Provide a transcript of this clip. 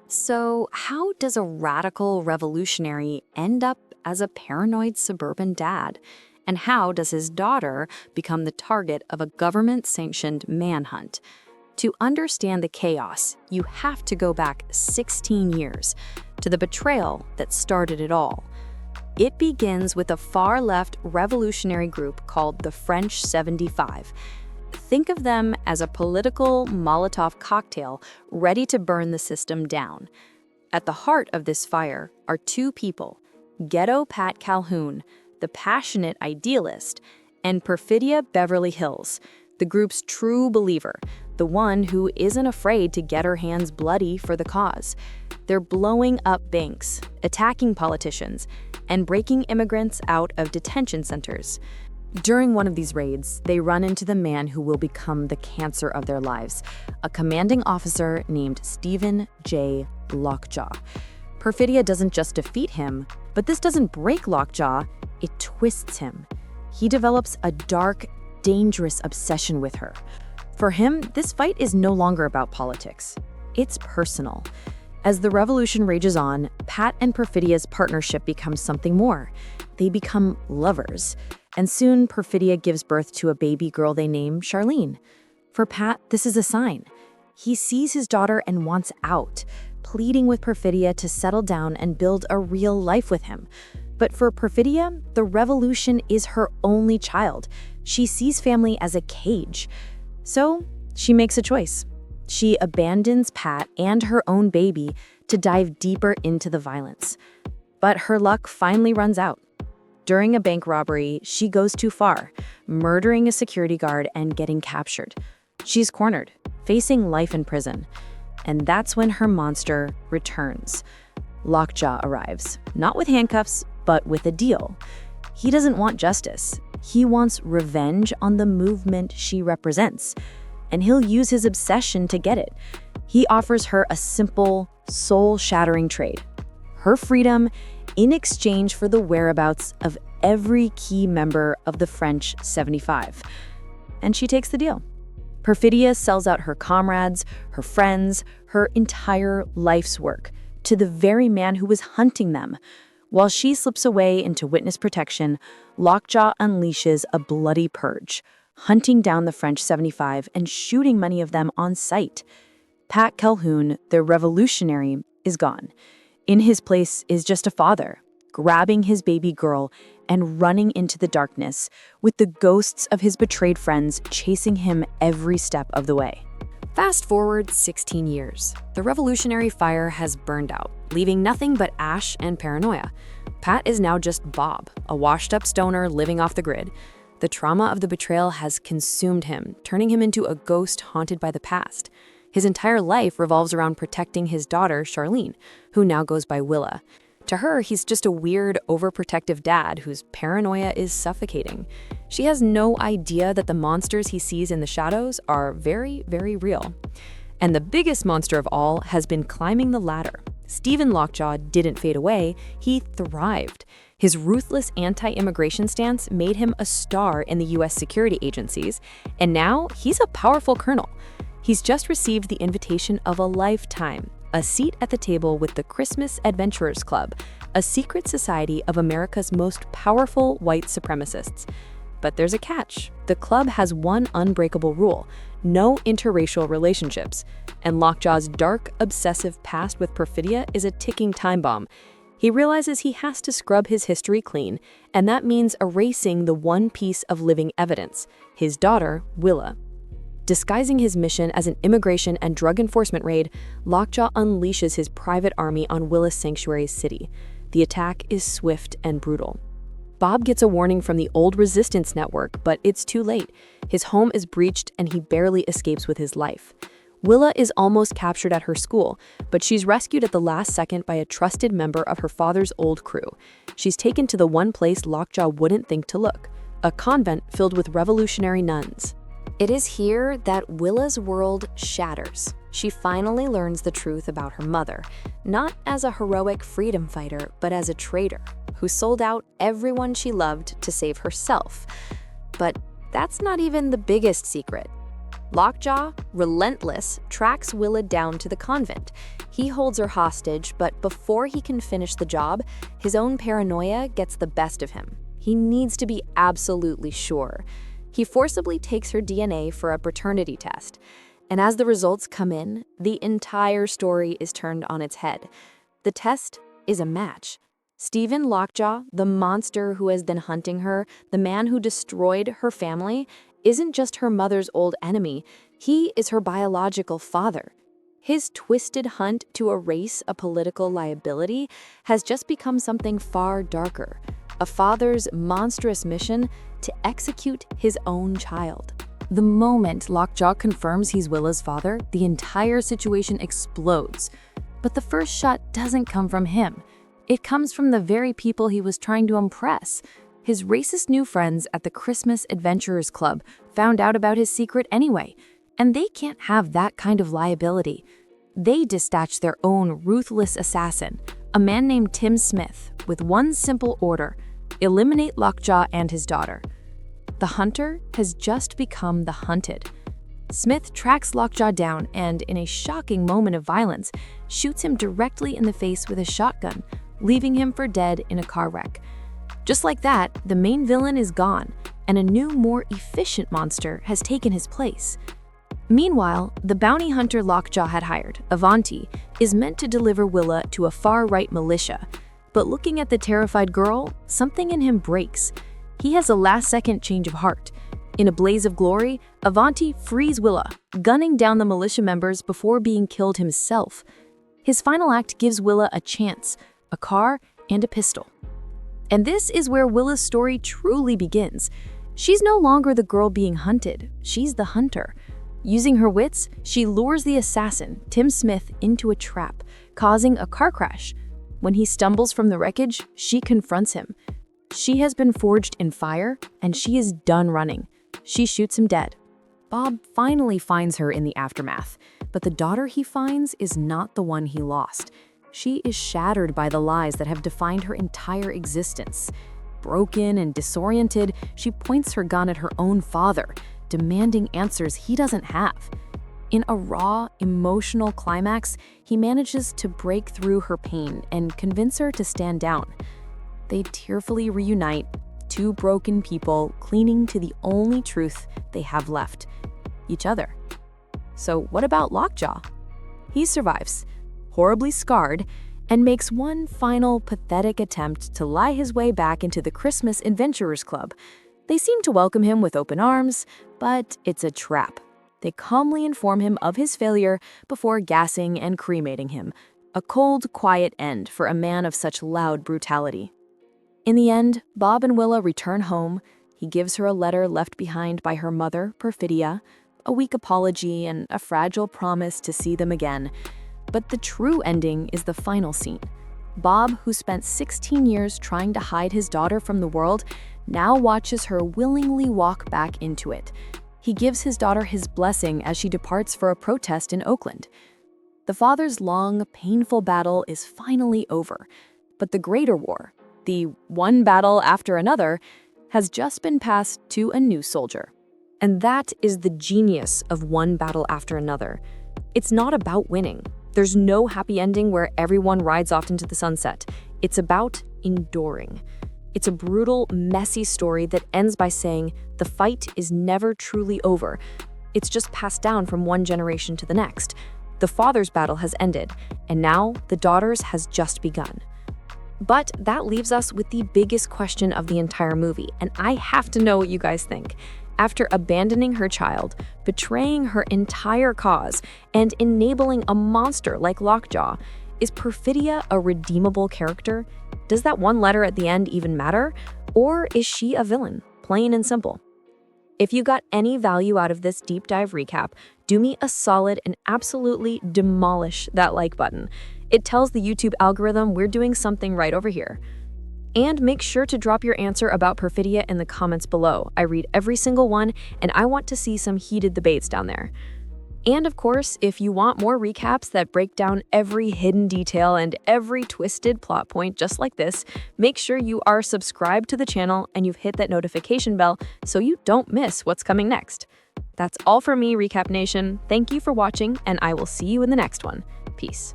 So, how does a radical revolutionary end up as a paranoid suburban dad? And how does his daughter become the target of a government sanctioned manhunt? To understand the chaos, you have to go back 16 years to the betrayal that started it all. It begins with a far left revolutionary group called the French 75. Think of them as a political Molotov cocktail ready to burn the system down. At the heart of this fire are two people: Ghetto Pat Calhoun, the passionate idealist, and Perfidia Beverly Hills, the group's true believer, the one who isn't afraid to get her hands bloody for the cause. They're blowing up banks, attacking politicians, and breaking immigrants out of detention centers. During one of these raids, they run into the man who will become the cancer of their lives, a commanding officer named Stephen J. Lockjaw. Perfidia doesn't just defeat him, but this doesn't break Lockjaw, it twists him. He develops a dark, dangerous obsession with her. For him, this fight is no longer about politics. It's personal. As the revolution rages on, Pat and Perfidia's partnership becomes something more. They become lovers. And soon, Perfidia gives birth to a baby girl they name Charlene. For Pat, this is a sign. He sees his daughter and wants out, pleading with Perfidia to settle down and build a real life with him. But for Perfidia, the revolution is her only child. She sees family as a cage. So she makes a choice. She abandons Pat and her own baby to dive deeper into the violence. But her luck finally runs out. During a bank robbery, she goes too far, murdering a security guard and getting captured. She's cornered, facing life in prison. And that's when her monster returns. Lockjaw arrives, not with handcuffs, but with a deal. He doesn't want justice. He wants revenge on the movement she represents. And he'll use his obsession to get it. He offers her a simple, soul-shattering trade: her freedom in exchange for the whereabouts of every key member of the French 75. And she takes the deal. Perfidia sells out her comrades, her friends, her entire life's work to the very man who was hunting them. While she slips away into witness protection, Lockjaw unleashes a bloody purge, hunting down the French 75 and shooting many of them on sight. Pat Calhoun, the revolutionary, is gone. In his place is just a father, grabbing his baby girl and running into the darkness, with the ghosts of his betrayed friends chasing him every step of the way. Fast forward 16 years. The revolutionary fire has burned out, leaving nothing but ash and paranoia. Pat is now just Bob, a washed-up stoner living off the grid. The trauma of the betrayal has consumed him, turning him into a ghost haunted by the past. His entire life revolves around protecting his daughter, Charlene, who now goes by Willa. To her, he's just a weird, overprotective dad whose paranoia is suffocating. She has no idea that the monsters he sees in the shadows are very, very real. And the biggest monster of all has been climbing the ladder. Stephen Lockjaw didn't fade away, he thrived. His ruthless anti-immigration stance made him a star in the US security agencies, and now he's a powerful colonel. He's just received the invitation of a lifetime, a seat at the table with the Christmas Adventurers Club, a secret society of America's most powerful white supremacists. But there's a catch. The club has one unbreakable rule: no interracial relationships. And Lockjaw's dark, obsessive past with Perfidia is a ticking time bomb. He realizes he has to scrub his history clean, and that means erasing the one piece of living evidence: his daughter, Willa. Disguising his mission as an immigration and drug enforcement raid, Lockjaw unleashes his private army on Willa's sanctuary city. The attack is swift and brutal. Bob gets a warning from the old resistance network, but it's too late. His home is breached and he barely escapes with his life. Willa is almost captured at her school, but she's rescued at the last second by a trusted member of her father's old crew. She's taken to the one place Lockjaw wouldn't think to look: a convent filled with revolutionary nuns. It is here that Willa's world shatters. She finally learns the truth about her mother, not as a heroic freedom fighter, but as a traitor who sold out everyone she loved to save herself. But that's not even the biggest secret. Lockjaw, relentless, tracks Willa down to the convent. He holds her hostage, but before he can finish the job, his own paranoia gets the best of him. He needs to be absolutely sure. He forcibly takes her DNA for a paternity test. And as the results come in, the entire story is turned on its head. The test is a match. Stephen Lockjaw, the monster who has been hunting her, the man who destroyed her family, isn't just her mother's old enemy, he is her biological father. His twisted hunt to erase a political liability has just become something far darker, a father's monstrous mission to execute his own child. The moment Lockjaw confirms he's Willa's father, the entire situation explodes. But the first shot doesn't come from him. It comes from the very people he was trying to impress. His racist new friends at the Christmas Adventurers Club found out about his secret anyway, and they can't have that kind of liability. They dispatched their own ruthless assassin, a man named Tim Smith, with one simple order: eliminate Lockjaw and his daughter. The hunter has just become the hunted. Smith tracks Lockjaw down and, in a shocking moment of violence, shoots him directly in the face with a shotgun, leaving him for dead in a car wreck. Just like that, the main villain is gone, and a new, more efficient monster has taken his place. Meanwhile, the bounty hunter Lockjaw had hired, Avanti, is meant to deliver Willa to a far-right militia. But looking at the terrified girl, something in him breaks. He has a last-second change of heart. In a blaze of glory, Avanti frees Willa, gunning down the militia members before being killed himself. His final act gives Willa a chance, a car, and a pistol. And this is where Willa's story truly begins. She's no longer the girl being hunted, she's the hunter. Using her wits, she lures the assassin, Tim Smith, into a trap, causing a car crash. When he stumbles from the wreckage, she confronts him. She has been forged in fire, and she is done running. She shoots him dead. Bob finally finds her in the aftermath, but the daughter he finds is not the one he lost. She is shattered by the lies that have defined her entire existence. Broken and disoriented, she points her gun at her own father, demanding answers he doesn't have. In a raw, emotional climax, he manages to break through her pain and convince her to stand down. They tearfully reunite, two broken people clinging to the only truth they have left: each other. So what about Lockjaw? He survives, horribly scarred, and makes one final pathetic attempt to lie his way back into the Christmas Adventurers Club. They seem to welcome him with open arms, but it's a trap. They calmly inform him of his failure before gassing and cremating him. A cold, quiet end for a man of such loud brutality. In the end, Bob and Willa return home. He gives her a letter left behind by her mother, Perfidia, a weak apology and a fragile promise to see them again. But the true ending is the final scene. Bob, who spent 16 years trying to hide his daughter from the world, now watches her willingly walk back into it. He gives his daughter his blessing as she departs for a protest in Oakland. The father's long, painful battle is finally over, but the greater war, the one battle after another, has just been passed to a new soldier. And that is the genius of one battle after another. It's not about winning. There's no happy ending where everyone rides off into the sunset. It's about enduring. It's a brutal, messy story that ends by saying the fight is never truly over. It's just passed down from one generation to the next. The father's battle has ended, and now the daughter's has just begun. But that leaves us with the biggest question of the entire movie, and I have to know what you guys think. After abandoning her child, betraying her entire cause, and enabling a monster like Lockjaw, is Perfidia a redeemable character? Does that one letter at the end even matter? Or is she a villain, plain and simple? If you got any value out of this deep dive recap, do me a solid and absolutely demolish that like button. It tells the YouTube algorithm we're doing something right over here. And make sure to drop your answer about Perfidia in the comments below. I read every single one, and I want to see some heated debates down there. And of course, if you want more recaps that break down every hidden detail and every twisted plot point just like this, make sure you are subscribed to the channel and you've hit that notification bell so you don't miss what's coming next. That's all for me, Recap Nation. Thank you for watching, and I will see you in the next one. Peace.